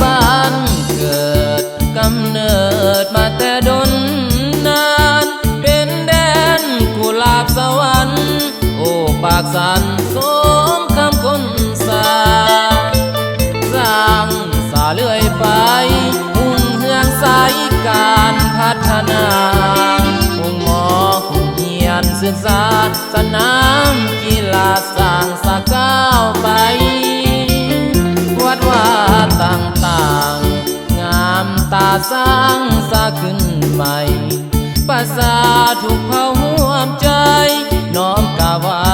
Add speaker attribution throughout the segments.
Speaker 1: บ้านเกิดกำเนิดมาแต่ดนนานเป็นแดนกุหลาบสวรรค์โอ้ปากสันสมคำคนสร้างสาเลื่อยไปหุ่งเฮืองสายการพัฒนาหุ่งหมอหุ่งเฮียนศึกษาสนามกีฬาสร้างสก้าวไปวัดว่าต่างๆงามตาสร้างสะขึ้นใหม่ภาษาถูกเผาห่วมใจน้อมกาไว้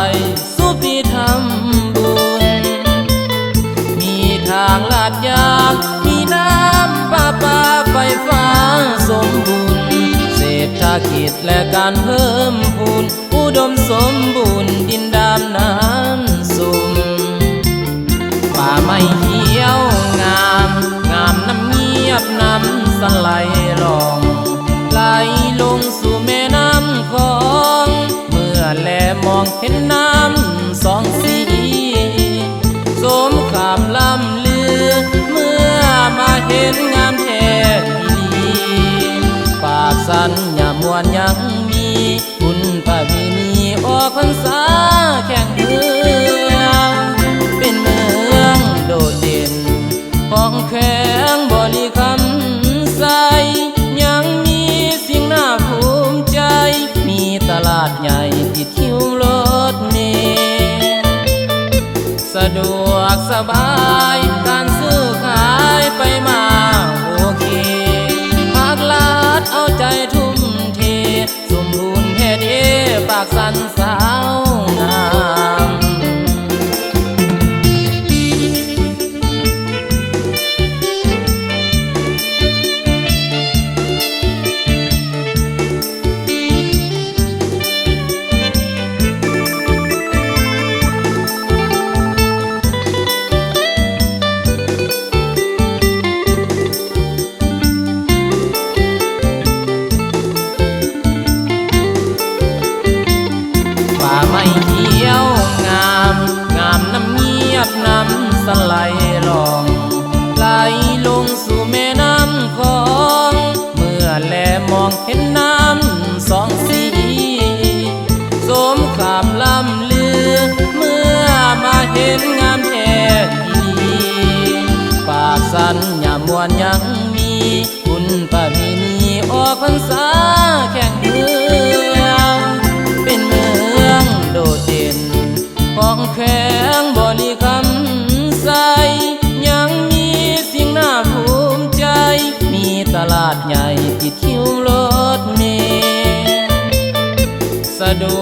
Speaker 1: สุพิธรรมบุญมีทางลาดยางมีน้ำประปาไฟฟ้าสมบูรณ์เศรษฐกิจและการเพิ่มพูนอุดมสมบูรณ์ดินดำน้ำสุ่มป่าไม้เขียวงามงามน้ำเงียบน้ำสไลลองไหลลงสู่แม่น้ำคองเมื่อแลมองเห็นน้ำสองสีสมคำล่ำลือเมื่อมาเห็นงามแท้ดีปากสันยามวนยังมีบุญประเพณีออกพรรษาแข่งเรือเป็นเมืองโดดเด่นของแข็งบริคำใสยังมีสิ่งน่าภูมิใจมีตลาดใหญ่ติดคิวรถเมล์สะดวกสบายการซื้อขายไปมาโอเคภาครัฐเอาใจทุ่มเทสมบูรณ์แท้เด้ปากสันสาวงามป่าไม้เขียวงามงามน้ำเงียบน้ำสไลลองไหลลงสู่แม่น้ำคองเมื่อแลมองเห็นน้ำสองสีสมคำล่ำลือเมื่อมาเห็นงามแท้ดีปากสันยามวนยังมีบุญประเพณีออกพรรษาแข่งเรือเป็นเมืองโดดเด่นของแข็งบริคำใสยังมีสิ่งน่าภูมิใจมีตลาดใหญ่ติดคิวรถเมล์สะดว